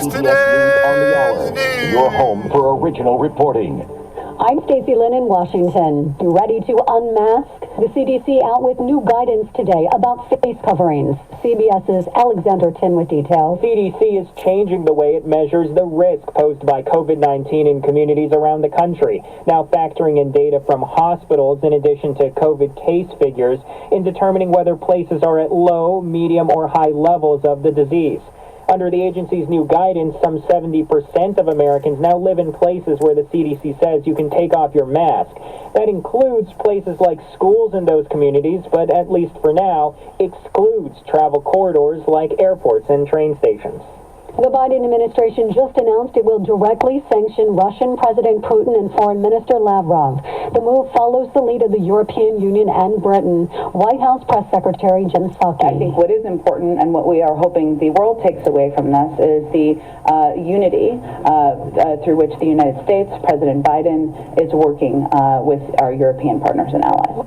today's news. Your home for original reporting. I'm Stacey Lynn in Washington. You ready to unmask? The CDC out with new guidance today about face coverings. CBS's Alexander Tin with details. CDC is changing the way it measures the risk posed by COVID-19 in communities around the country, now factoring in data from hospitals in addition to COVID case figures in determining whether places are at low, medium, or high levels of the disease. Under the agency's new guidance, some 70% of Americans now live in places where the CDC says you can take off your mask. That includes places like schools in those communities, but at least for now, excludes travel corridors like airports and train stations. The Biden administration just announced it will directly sanction Russian President Putin and Foreign Minister Lavrov. The move follows the lead of the European Union and Britain. White House Press Secretary Jen Psaki. I think what is important and what we are hoping the world takes away from this is the unity through which the United States, President Biden, is working with our European partners and allies.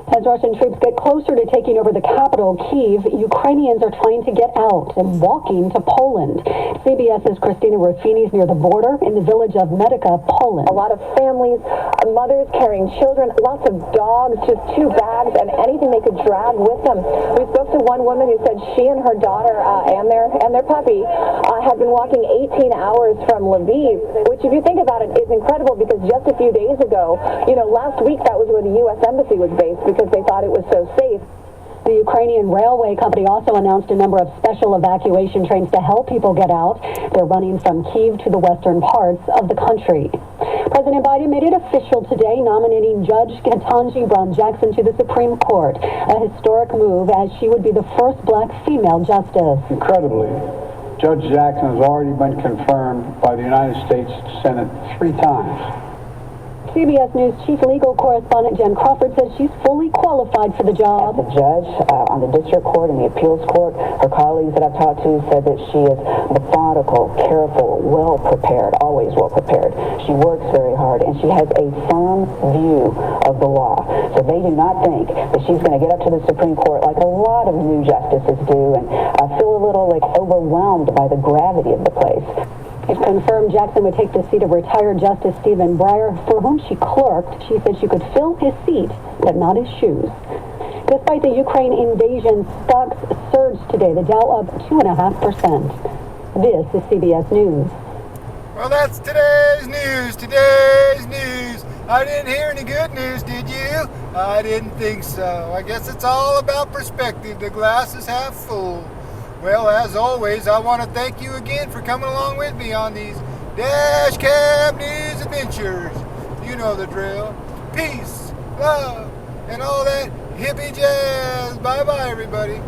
As Russian troops get closer to taking over the capital, Kyiv, Ukrainians are trying to get out and walking to Poland. CBS's Christina Ruffini's near the border in the village of Medica, Poland. A lot of families, mothers carrying children, lots of dogs, just 2 bags and anything they could drag with them. We spoke to one woman who said she and her daughter and their puppy had been walking 18 hours from Lviv, which if you think about it is incredible because just a few days ago, last week that was where the U.S. Embassy was based because they thought it was so safe. The Ukrainian railway company also announced a number of special evacuation trains to help people get out. They're running from Kyiv to the western parts of the country. President Biden made it official today, nominating Judge Ketanji Brown Jackson to the Supreme Court, a historic move as she would be the first black female justice. Incredibly, Judge Jackson has already been confirmed by the United States Senate 3 times. CBS News chief legal correspondent Jen Crawford says she's fully qualified for the job. As a judge on the district court and the appeals court, her colleagues that I've talked to said that she is methodical, careful, well-prepared, always well-prepared. She works very hard, and she has a firm view of the law. So they do not think that she's going to get up to the Supreme Court like a lot of new justices do and feel a little overwhelmed by the gravity of the place. If confirmed, Jackson would take the seat of retired Justice Stephen Breyer, for whom she clerked. She said she could fill his seat, but not his shoes. Despite the Ukraine invasion, stocks surged today. The Dow up 2.5%. This is CBS News. Well, that's today's news. Today's news. I didn't hear any good news, did you? I didn't think so. I guess it's all about perspective. The glass is half full. Well, as always, I want to thank you again for coming along with me on these Dash Cam News adventures. You know the drill. Peace, love, and all that hippie jazz. Bye-bye, everybody.